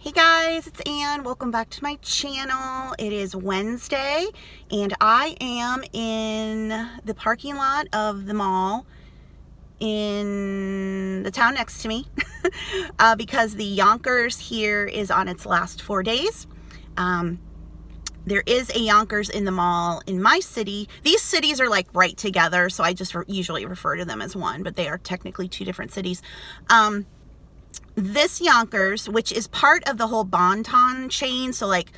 Hey guys, it's Ann. Welcome back to my channel. It is Wednesday and I am in the parking lot of the mall in the town next to me because the Yonkers here is on its last 4 days. There is a Yonkers in the mall in my city. These cities are like right together, so I just usually refer to them as one, but they are technically two different cities. This Yonkers, which is part of the whole Bon-Ton chain, so like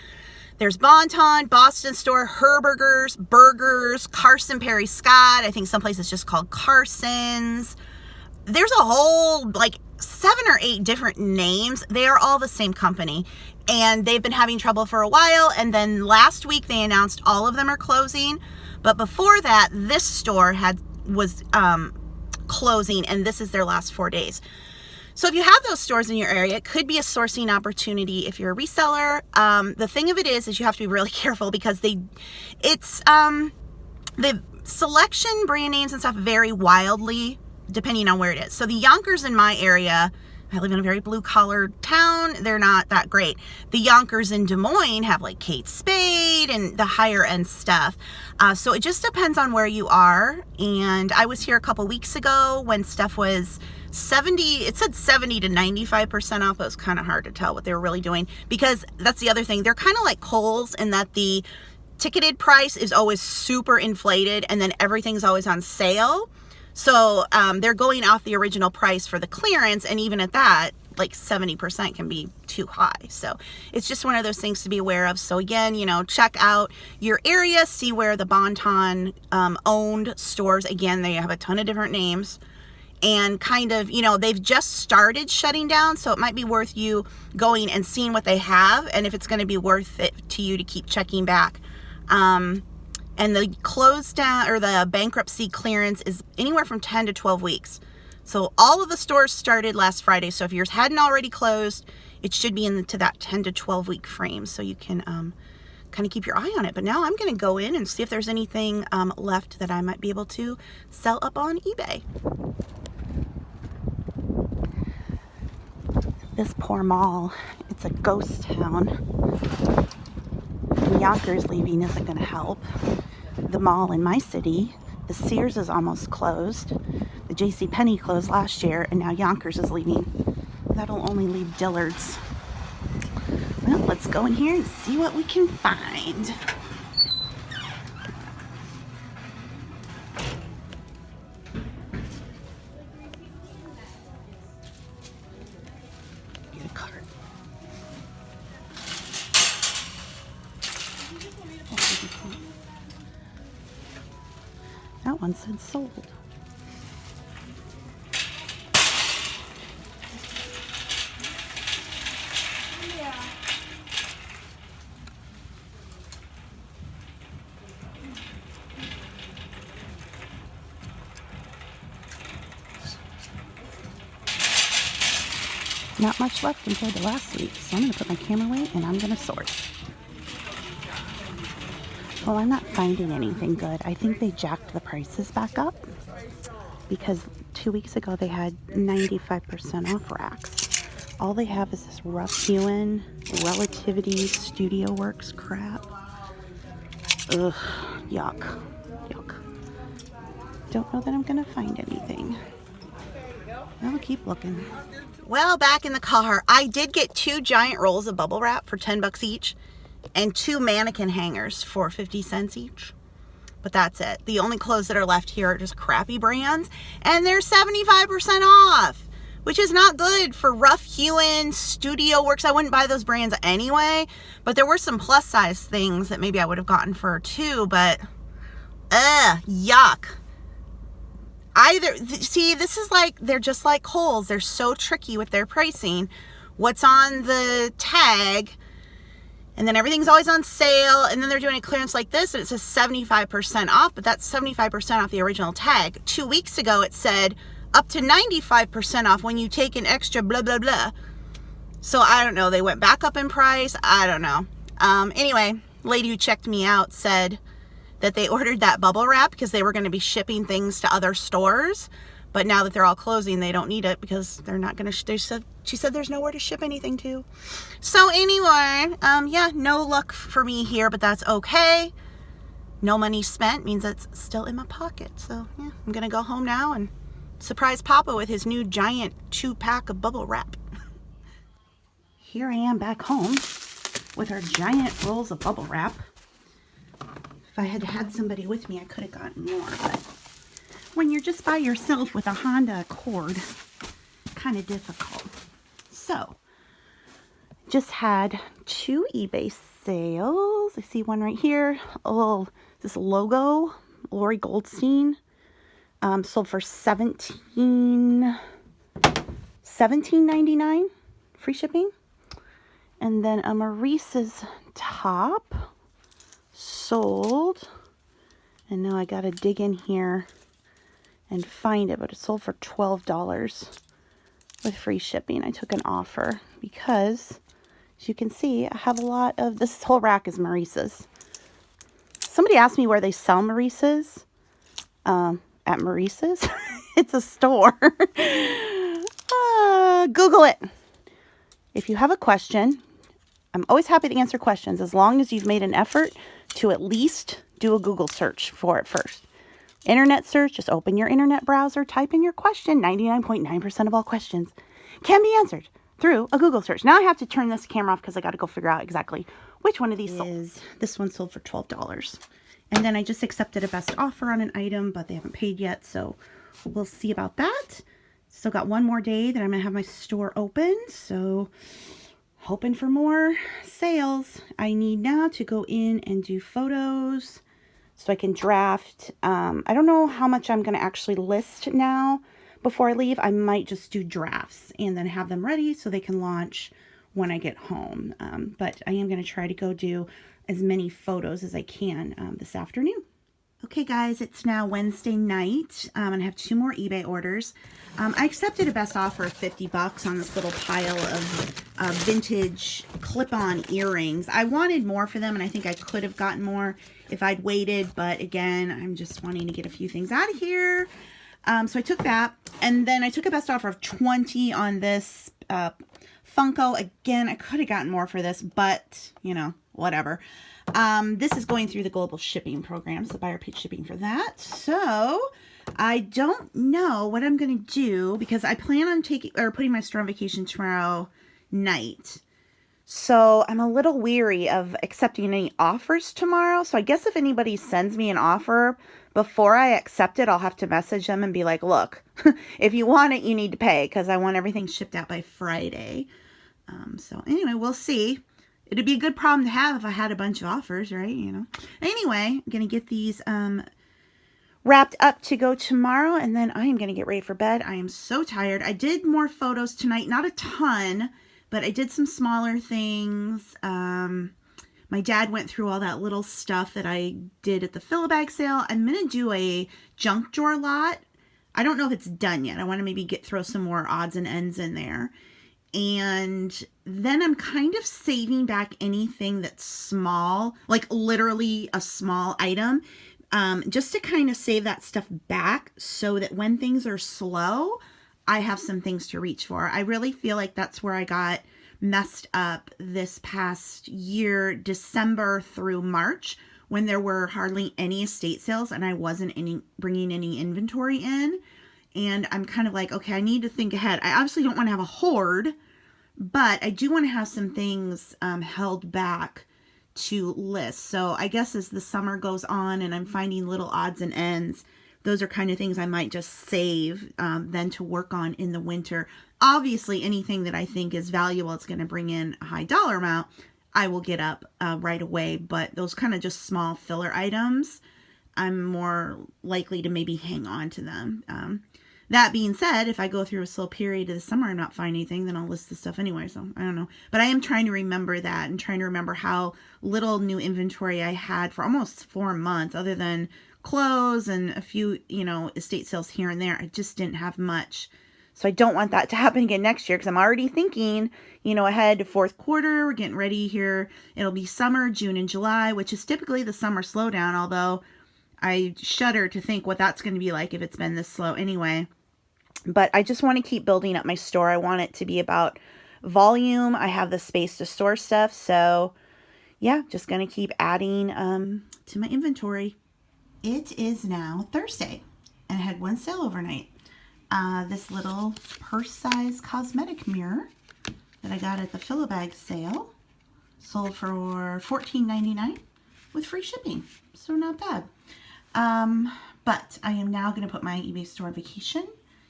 there's Bon-Ton, Boston Store, Herberger's, Burgers, Carson Perry Scott. I think some places just called Carson's. There's a whole like 7 or 8 different names. They are all the same company and they've been having trouble for a while. And then last week they announced all of them are closing. But before that, this store was closing, and this is their last 4 days. So if you have those stores in your area, it could be a sourcing opportunity if you're a reseller. The thing of it is you have to be really careful because the selection, brand names and stuff vary wildly depending on where it is. So the Yonkers in my area, I live in a very blue-collar town. They're not that great. The Yonkers in Des Moines have like Kate Spade and the higher-end stuff. So it just depends on where you are. And I was here a couple weeks ago when stuff was 70, it said 70 to 95% off. It was kind of hard to tell what they were really doing because that's the other thing. They're kind of like Kohl's in that the ticketed price is always super inflated and then everything's always on sale. So they're going off the original price for the clearance, and even at that, like 70% can be too high. So it's just one of those things to be aware of. So again, check out your area, see where the Bon-Ton owned stores, again, they have a ton of different names. And kind of, they've just started shutting down, so it might be worth you going and seeing what they have and if it's going to be worth it to you to keep checking back. And the close down or the bankruptcy clearance is anywhere from 10 to 12 weeks. So all of the stores started last Friday. So if yours hadn't already closed, it should be into that 10 to 12 week frame. So you can kind of keep your eye on it. But now I'm going to go in and see if there's anything left that I might be able to sell up on eBay. This poor mall, it's a ghost town. And Yonkers leaving isn't going to help. The mall in my city, the Sears is almost closed. The JCPenney closed last year, and now Yonkers is leaving. That'll only leave Dillard's. Well, let's go in here and see what we can find. Get a cart. That one said sold. Not much left compared to last week, so I'm going to put my camera away and I'm going to source. Well, I'm not finding anything good. I think they jacked the prices back up because 2 weeks ago they had 95% off racks. All they have is this rough hewn, Relativity, Studio Works crap. Ugh, yuck, yuck. Don't know that I'm going to find anything. I'll keep looking. Well, back in the car, I did get 2 giant rolls of bubble wrap for 10 bucks each. And 2 mannequin hangers for 50 cents each. But that's it. The only clothes that are left here are just crappy brands. And they're 75% off, which is not good for rough hewn Studio Works. I wouldn't buy those brands anyway. But there were some plus size things that maybe I would have gotten for too. But, yuck. See, this is like, they're just like Kohl's. They're so tricky with their pricing. What's on the tag? And then everything's always on sale, and then they're doing a clearance like this, and it says 75% off, but that's 75% off the original tag. 2 weeks ago, it said up to 95% off when you take an extra blah, blah, blah. So I don't know. They went back up in price. I don't know. Anyway, lady who checked me out said that they ordered that bubble wrap because they were going to be shipping things to other stores, But now that they're all closing, they don't need it because they're not going to, she said there's nowhere to ship anything to. So anyway, yeah, no luck for me here, but that's okay. No money spent means it's still in my pocket. So yeah, I'm going to go home now and surprise Papa with his new giant 2-pack of bubble wrap. Here I am back home with our giant rolls of bubble wrap. If I had had somebody with me, I could have gotten more, but when you're just by yourself with a Honda Accord, kind of difficult. So, just had 2 eBay sales. I see one right here. Oh, this logo, Lori Goldstein, sold for $17.99, free shipping. And then a Maurice's top sold, and now I gotta dig in here and find it, but it sold for $12 with free shipping. I took an offer because, as you can see, I have a lot of, this whole rack is Maurice's. Somebody asked me where they sell Maurice's. At Maurice's. It's a store. Google it. If you have a question, I'm always happy to answer questions as long as you've made an effort to at least do a Google search for it first. Internet search, just open your internet browser, type in your question. 99.9% of all questions can be answered through a Google search. Now I have to turn this camera off because I got to go figure out exactly which one of these sold. This one sold for $12. And then I just accepted a best offer on an item, but they haven't paid yet, so we'll see about that. Still got one more day that I'm going to have my store open, so hoping for more sales. I need now to go in and do photos so I can draft. I don't know how much I'm going to actually list now before I leave. I might just do drafts and then have them ready so they can launch when I get home. But I am going to try to go do as many photos as I can this afternoon. Okay guys, it's now Wednesday night, and I have 2 more eBay orders. I accepted a best offer of $50 on this little pile of vintage clip-on earrings. I wanted more for them, and I think I could have gotten more if I'd waited, but again, I'm just wanting to get a few things out of here. So I took that, and then I took a best offer of $20 on this Funko. Again, I could have gotten more for this, but, you know, whatever. This is going through the global shipping program, so buyer paid shipping for that. So I don't know what I'm going to do because I plan on putting my store on vacation tomorrow night. So I'm a little weary of accepting any offers tomorrow. So I guess if anybody sends me an offer before I accept it, I'll have to message them and be like, look, if you want it, you need to pay because I want everything shipped out by Friday. So anyway, we'll see. It'd be a good problem to have if I had a bunch of offers, right? You know. Anyway, I'm going to get these wrapped up to go tomorrow, and then I am going to get ready for bed. I am so tired. I did more photos tonight. Not a ton, but I did some smaller things. My dad went through all that little stuff that I did at the fill-a-bag sale. I'm going to do a junk drawer lot. I don't know if it's done yet. I want to maybe throw some more odds and ends in there. And then I'm kind of saving back anything that's small, like literally a small item, just to kind of save that stuff back so that when things are slow, I have some things to reach for. I really feel like that's where I got messed up this past year, December through March, when there were hardly any estate sales and I wasn't bringing any inventory in. And I'm kind of like, okay, I need to think ahead. I obviously don't want to have a hoard, but I do want to have some things held back to list. So I guess as the summer goes on and I'm finding little odds and ends, those are kind of things I might just save then to work on in the winter. Obviously, anything that I think is valuable, it's going to bring in a high dollar amount, I will get up right away. But those kind of just small filler items, I'm more likely to maybe hang on to them. That being said, if I go through a slow period of the summer and not find anything, then I'll list the stuff anyway. So I don't know. But I am trying to remember that and trying to remember how little new inventory I had for almost 4 months, other than clothes and a few, you know, estate sales here and there. I just didn't have much. So I don't want that to happen again next year because I'm already thinking, you know, ahead to fourth quarter. We're getting ready here. It'll be summer, June and July, which is typically the summer slowdown, although I shudder to think what that's going to be like if it's been this slow anyway. But I just want to keep building up my store. I want it to be about volume. I have the space to store stuff. So yeah, just going to keep adding to my inventory. It is now Thursday, and I had one sale overnight. This little purse-size cosmetic mirror that I got at the Fill-A-Bag sale sold for $14.99 with free shipping, so not bad. But I am now going to put my eBay store on vacation,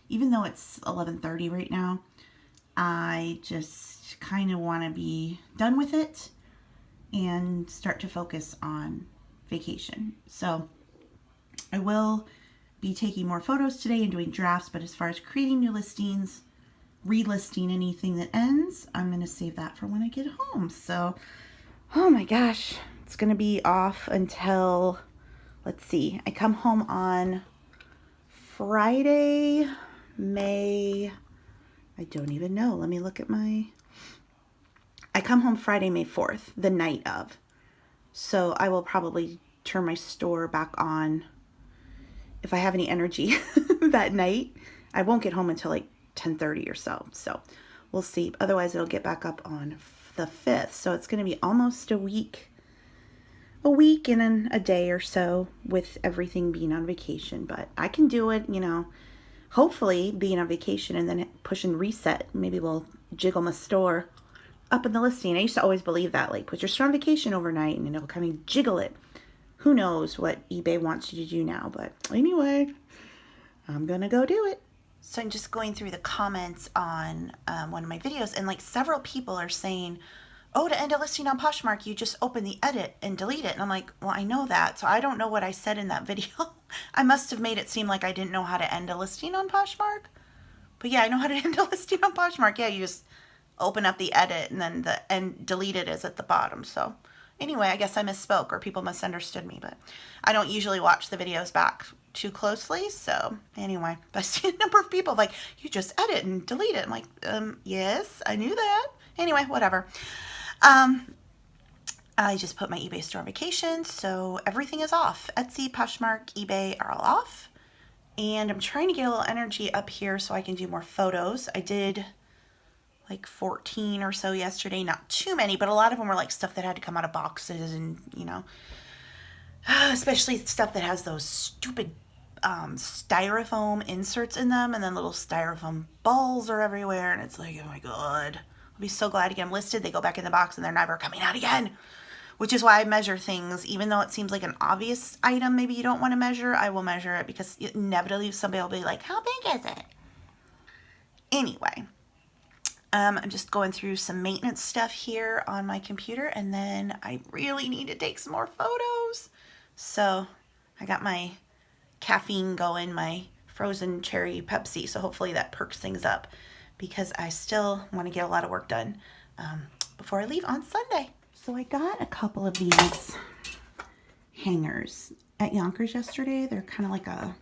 even though it's 11:30 right now. I just kind of want to be done with it and start to focus on vacation. So I will be taking more photos today and doing drafts, but as far as creating new listings, relisting anything that ends, I'm going to save that for when I get home. So, oh my gosh, it's going to be off until, let's see, I come home on Friday, I don't even know. Let me look at I come home Friday, May 4th, the night of. So I will probably turn my store back on if I have any energy that night. I won't get home until like 10:30 or so. So we'll see. Otherwise, it'll get back up on the 5th. So it's going to be almost a week and then a day or so with everything being on vacation. But I can do it, hopefully being on vacation and then push and reset. Maybe we'll jiggle my store up in the listing. I used to always believe that, like, put your store on vacation overnight and it'll kind of jiggle it. Who knows what eBay wants you to do now, but anyway, I'm gonna go do it. So I'm just going through the comments on one of my videos, and like several people are saying, oh, to end a listing on Poshmark, you just open the edit and delete it. And I'm like, well, I know that, so I don't know what I said in that video. I must have made it seem like I didn't know how to end a listing on Poshmark. But yeah, I know how to end a listing on Poshmark. Yeah, you just open up the edit and then and delete it is at the bottom. So anyway, I guess I misspoke or people misunderstood me, but I don't usually watch the videos back too closely. So anyway, but I see a number of people like, you just edit and delete it. I'm like, yes, I knew that. Anyway, whatever. I just put my eBay store on vacation, so everything is off. Etsy, Poshmark, eBay are all off. And I'm trying to get a little energy up here so I can do more photos. I did like 14 or so yesterday, not too many, but a lot of them were like stuff that had to come out of boxes and, especially stuff that has those stupid styrofoam inserts in them, and then little styrofoam balls are everywhere, and it's like, oh my God. I'll be so glad to get them listed. They go back in the box and they're never coming out again, which is why I measure things. Even though it seems like an obvious item maybe you don't want to measure, I will measure it because inevitably somebody will be like, how big is it? Anyway, I'm just going through some maintenance stuff here on my computer, and then I really need to take some more photos. So I got my caffeine going, my frozen cherry Pepsi, so hopefully that perks things up because I still want to get a lot of work done before I leave on Sunday. So I got a couple of these hangers at Yonkers yesterday. They're kind of like a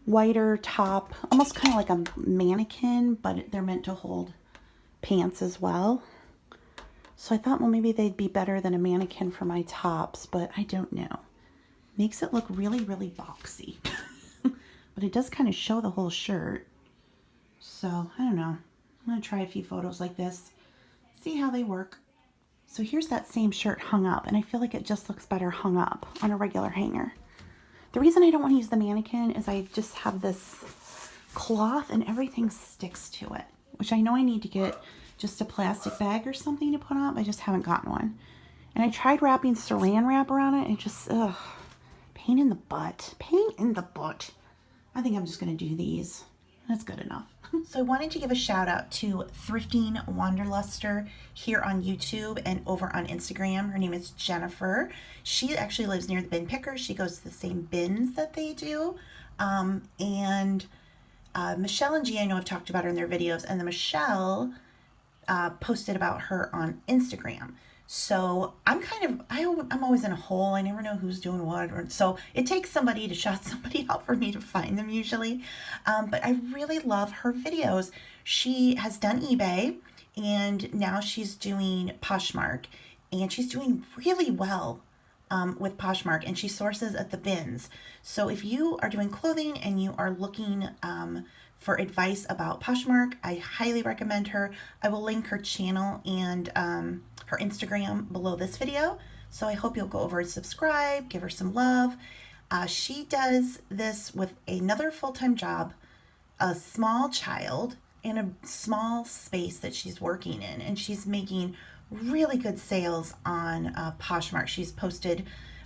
whiter top, almost kind of like a mannequin, but they're meant to hold pants as well. So I thought, well, maybe they'd be better than a mannequin for my tops, but I don't know. Makes it look really, really boxy. But it does kind of show the whole shirt. So, I don't know. I'm going to try a few photos like this, see how they work. So here's that same shirt hung up, and I feel like it just looks better hung up on a regular hanger. The reason I don't want to use the mannequin is I just have this cloth and everything sticks to it, which I know I need to get just a plastic bag or something to put on. I just haven't gotten one. And I tried wrapping saran wrap around it, and just, pain in the butt. Pain in the butt. I think I'm just going to do these. That's good enough. So I wanted to give a shout out to Thrifting Wanderluster here on YouTube and over on Instagram. Her name is Jennifer. She actually lives near the bin pickers. She goes to the same bins that they do. Michelle and G, I know I've talked about her in their videos, and the Michelle posted about her on Instagram. So I'm always in a hole. I never know who's doing what. So it takes somebody to shout somebody out for me to find them usually. But I really love her videos. She has done eBay, and now she's doing Poshmark, and she's doing really well with Poshmark, and she sources at the bins. So if you are doing clothing and you are looking for advice about Poshmark. I highly recommend her. I will link her channel and her Instagram below this video. So I hope you'll go over and subscribe, give her some love. She does this with another full-time job, a small child, in a small space that she's working in, and she's making really good sales on Poshmark. She's posted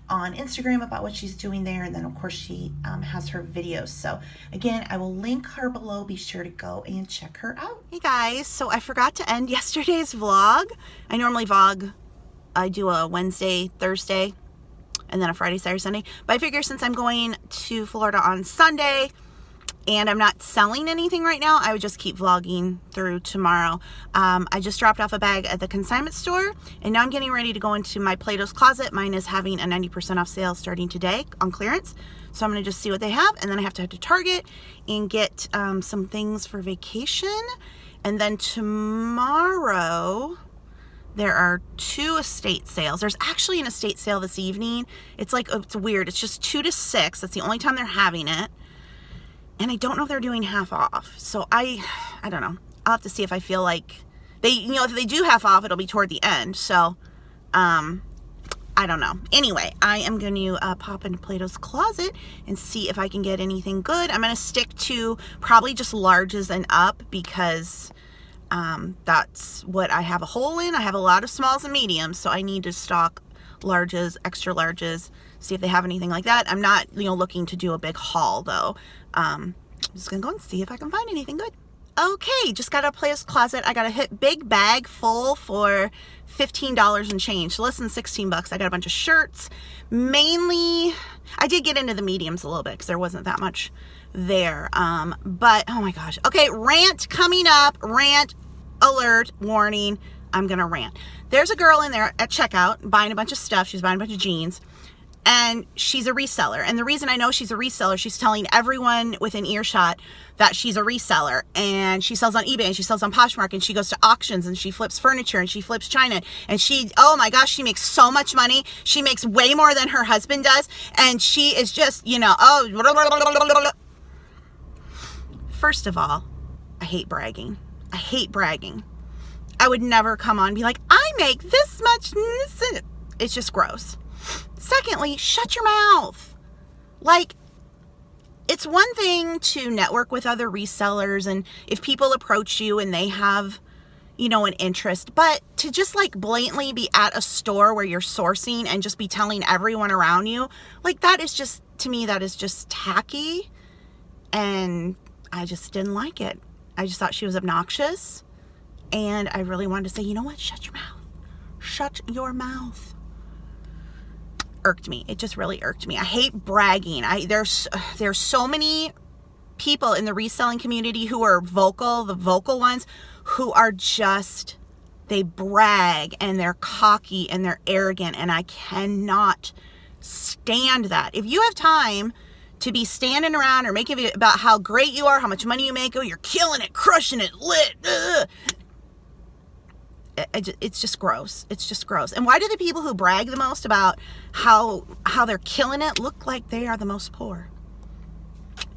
on Instagram about what she's doing there, and then of course she has her videos. So again, I will link her below. Be sure to go and check her out. Hey guys, so I forgot to end yesterday's vlog. I normally vlog, I do a Wednesday, Thursday, and then a Friday, Saturday, Sunday. But I figure since I'm going to Florida on Sunday and I'm not selling anything right now, I would just keep vlogging through tomorrow. I just dropped off a bag at the consignment store, and now I'm getting ready to go into my Plato's closet. Mine is having a 90% off sale starting today on clearance. So I'm going to just see what they have, and then I have to head to Target and get some things for vacation. And then tomorrow, there are 2 estate sales. There's actually an estate sale this evening. It's like, it's weird. It's just 2 to 6. That's the only time they're having it. And I don't know if they're doing half off. So I don't know. I'll have to see if I feel like they, if they do half off, it'll be toward the end. So, I don't know. Anyway, I am going to pop into Plato's closet and see if I can get anything good. I'm going to stick to probably just larges and up because that's what I have a hole in. I have a lot of smalls and mediums, so I need to stock larges, extra larges, see if they have anything like that. I'm not, looking to do a big haul though. I'm just gonna go and see if I can find anything good. Okay, just got to Plato's closet. I got a big bag full for $15 and change, so less than 16 bucks. I got a bunch of shirts. Mainly, I did get into the mediums a little bit because there wasn't that much there. But oh my gosh. Okay, rant coming up. Rant alert, warning. I'm gonna rant. There's a girl in there at checkout buying a bunch of stuff. She's buying a bunch of jeans, and she's a reseller. And the reason I know she's a reseller, she's telling everyone within earshot that she's a reseller, and she sells on eBay, and she sells on Poshmark, and she goes to auctions, and she flips furniture, and she flips china, and she, oh my gosh, she makes so much money. She makes way more than her husband does, and she is just, oh. First of all, I hate bragging. I hate bragging. I would never come on and be like, I make this much. It's just gross. Secondly, shut your mouth. Like, it's one thing to network with other resellers, and if people approach you and they have, an interest, but to just like blatantly be at a store where you're sourcing and just be telling everyone around you, like, that is just, to me, that is just tacky, and I just didn't like it. I just thought she was obnoxious, and I really wanted to say, you know what? Shut your mouth. Shut your mouth. Irked me. It just really irked me. I hate bragging. There's so many people in the reselling community who are vocal, the vocal ones, who are just, they brag and they're cocky and they're arrogant, and I cannot stand that. If you have time to be standing around or making it about how great you are, how much money you make, oh, you're killing it, crushing it, lit, it's just gross. It's just gross. And why do the people who brag the most about how they're killing it look like they are the most poor?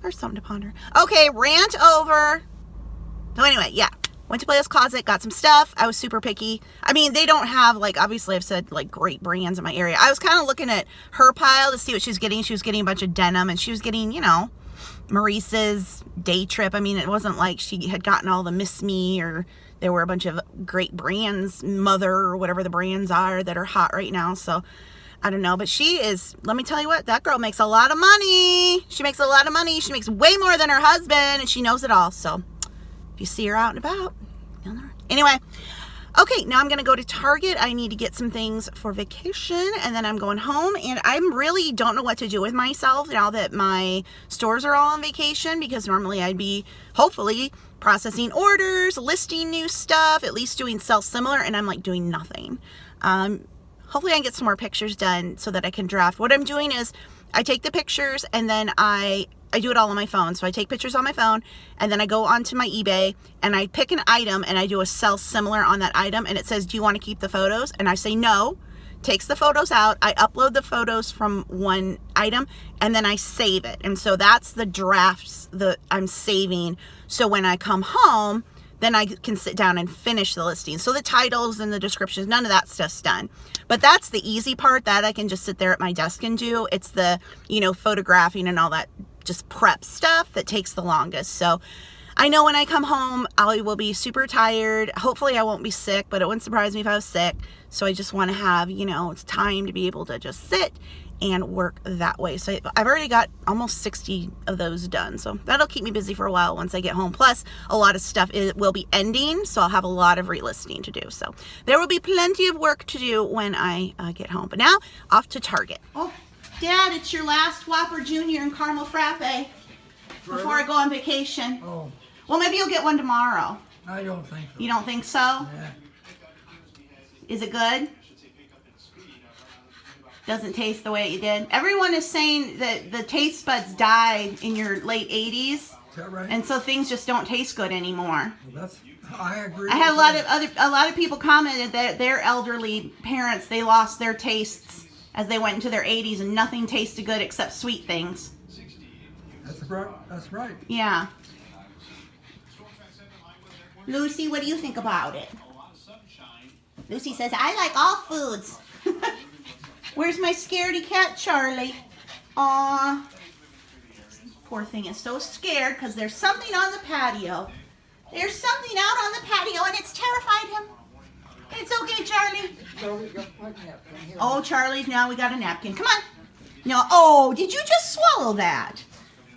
There's something to ponder. Okay, rant over. So anyway, yeah. Went to Plato's closet, got some stuff. I was super picky. I mean, they don't have, like, obviously I've said, like, great brands in my area. I was kind of looking at her pile to see what she was getting. She was getting a bunch of denim, and she was getting, Maurice's Day Trip. I mean, it wasn't like she had gotten all the Miss Me, or there were a bunch of great brands, Mother, or whatever the brands are that are hot right now. So I don't know, but she is, let me tell you what, that girl makes a lot of money. She makes a lot of money. She makes way more than her husband, and she knows it all. So if you see her out and about, you'll know her. Anyway, okay, now I'm going to go to Target. I need to get some things for vacation, and then I'm going home, and I really don't know what to do with myself now that my stores are all on vacation, because normally I'd be, hopefully, processing orders, listing new stuff, at least doing sell similar, and I'm like doing nothing. Hopefully I can get some more pictures done so that I can draft. What I'm doing is I take the pictures, and then I do it all on my phone. So I take pictures on my phone, and then I go onto my eBay, and I pick an item, and I do a sell similar on that item, and it says, do you want to keep the photos? And I say no. takes the photos out. I upload the photos from one item, and then I save it. And so that's the drafts that I'm saving. So when I come home, then I can sit down and finish the listing. So the titles and the descriptions, none of that stuff's done. But that's the easy part that I can just sit there at my desk and do. It's the, you know, photographing and all that just prep stuff that takes the longest. So I know when I come home, I will be super tired. Hopefully I won't be sick, but it wouldn't surprise me if I was sick. So I just want to have, you know, it's time to be able to just sit and work that way. So I've already got almost 60 of those done. So that'll keep me busy for a while once I get home. Plus a lot of stuff will be ending. So I'll have a lot of relisting to do. So there will be plenty of work to do when I get home. But now off to Target. Oh, Dad, it's your last Whopper Junior and Caramel Frappe before I go on vacation. Oh. Well, maybe you'll get one tomorrow. I don't think so. You don't think so? Yeah. Is it good? Doesn't taste the way it did. Everyone is saying that the taste buds died in your late 80s. Is that right? And so things just don't taste good anymore. Well, I agree. I had a lot of people commented that their elderly parents, they lost their tastes as they went into their 80s and nothing tasted good except sweet things. That's right. That's right. Yeah. Lucy, what do you think about it? Lucy says, I like all foods. Where's my scaredy cat, Charlie? Aw. Poor thing is so scared because there's something on the patio. There's something out on the patio and it's terrified him. It's okay, Charlie. Oh, Charlie, now we got a napkin. Come on. No. Oh, did you just swallow that?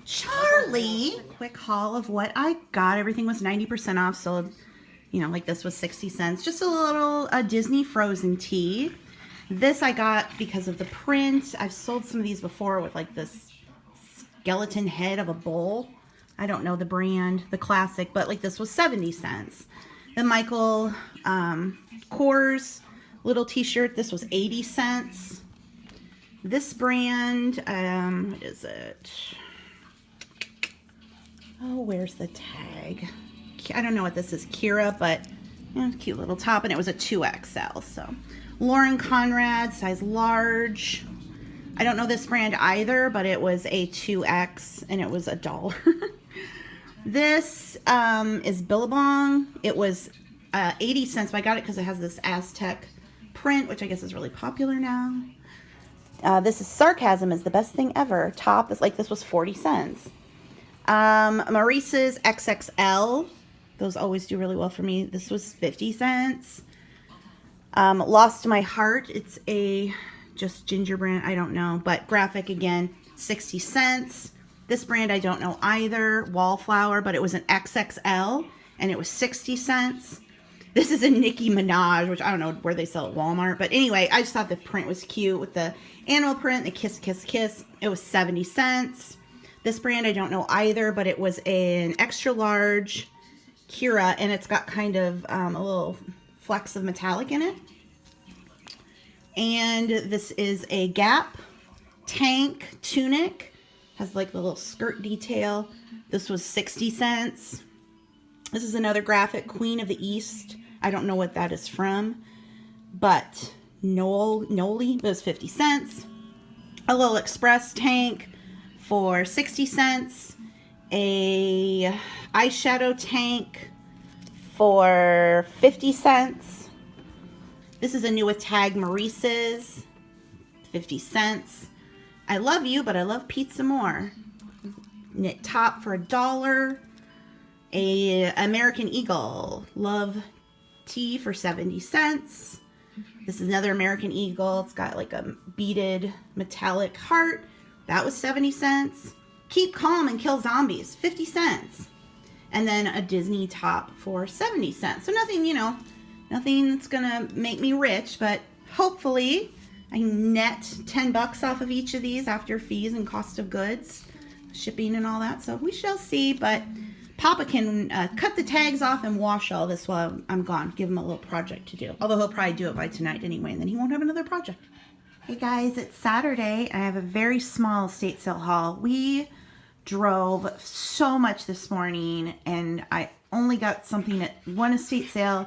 Charlie. Quick haul of what I got. Everything was 90% off. So, you know, like this was 60 cents. Just a little Disney frozen tea. This I got because of the print. I've sold some of these before with like this skeleton head of a bull. I don't know the brand, the classic, but like this was 70 cents. The Michael Kors little t-shirt, this was 80 cents. This brand, what is it? Oh, where's the tag? I don't know what this is, Kira, but cute little top, and it was a 2XL, so. Lauren Conrad, size large. I don't know this brand either, but it was a 2X, and it was $1. This is Billabong. It was 80 cents, but I got it because it has this Aztec print, which I guess is really popular now. This is Sarcasm is the best thing ever. Top is like, this was 40 cents. Maurice's XXL. Those always do really well for me. This was 50 cents. Lost My Heart. It's a just ginger brand. I don't know, but graphic again, 60 cents. This brand I don't know either. Wallflower, but it was an XXL and it was 60 cents. This is a Nicki Minaj, which I don't know where they sell at Walmart. But anyway, I just thought the print was cute with the animal print, the kiss, kiss, kiss. It was 70 cents. This brand I don't know either, but it was an extra large Kira, and it's got kind of a little flecks of metallic in it. And this is a Gap tank tunic. Has like the little skirt detail. This was 60 cents. This is another graphic, Queen of the East. I don't know what that is from, but Noli was 50 cents. A little Express tank for 60 cents. A eyeshadow tank for 50 cents. This is a new with tag, Maurice's, 50 cents. I love you, but I love pizza more. Knit top for $1. A American Eagle Love Tee for 70 cents. This is another American Eagle. It's got like a beaded metallic heart. That was 70 cents. Keep Calm and Kill Zombies, 50 cents. And then a Disney top for 70 cents. So nothing, you know, nothing that's gonna make me rich, but hopefully I net 10 bucks off of each of these after fees and cost of goods, shipping and all that. So we shall see, but Papa can cut the tags off and wash all this while I'm gone. Give him a little project to do. Although he'll probably do it by tonight anyway, and then he won't have another project. Hey guys, it's Saturday. I have a very small estate sale haul. We drove so much this morning, and I only got something at one estate sale,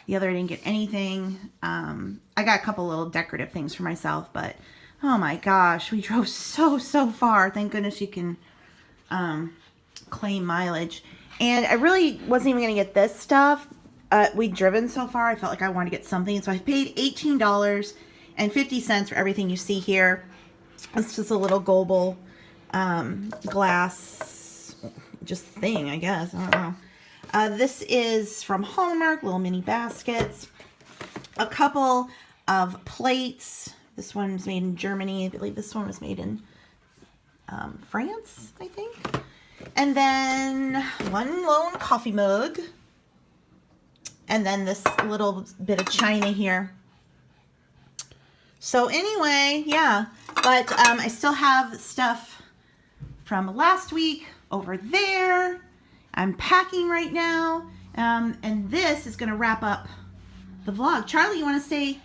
The other I didn't get anything. I got a couple little decorative things for myself, but oh my gosh, we drove so far. Thank goodness you can claim mileage. And I really wasn't even going to get this stuff. We'd driven so far, I felt like I wanted to get something. So I paid $18.50 for everything you see here. It's just a little Goebel glass just thing, I guess. I don't know. This is from Hallmark, little mini baskets. A couple of plates. This one's made in Germany. I believe this one was made in France, I think. And then one lone coffee mug. And then this little bit of china here. So anyway, yeah. But I still have stuff from last week over there. I'm packing right now. And this is going to wrap up the vlog. Charlie, you want to say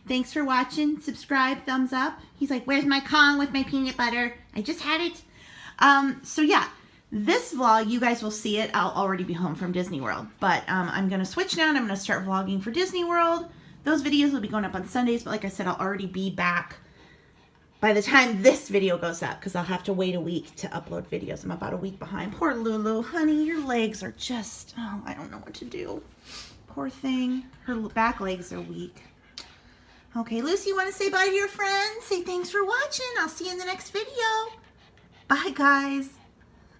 thanks for watching? Subscribe, thumbs up. He's like, where's my Kong with my peanut butter? I just had it. So yeah. This vlog, you guys will see it. I'll already be home from Disney World. But I'm going to switch now and I'm going to start vlogging for Disney World. Those videos will be going up on Sundays. But like I said, I'll already be back by the time this video goes up. Because I'll have to wait a week to upload videos. I'm about a week behind. Poor Lulu. Honey, your legs are just... Oh, I don't know what to do. Poor thing. Her back legs are weak. Okay, Lucy, you want to say bye to your friends? Say thanks for watching. I'll see you in the next video. Bye, guys.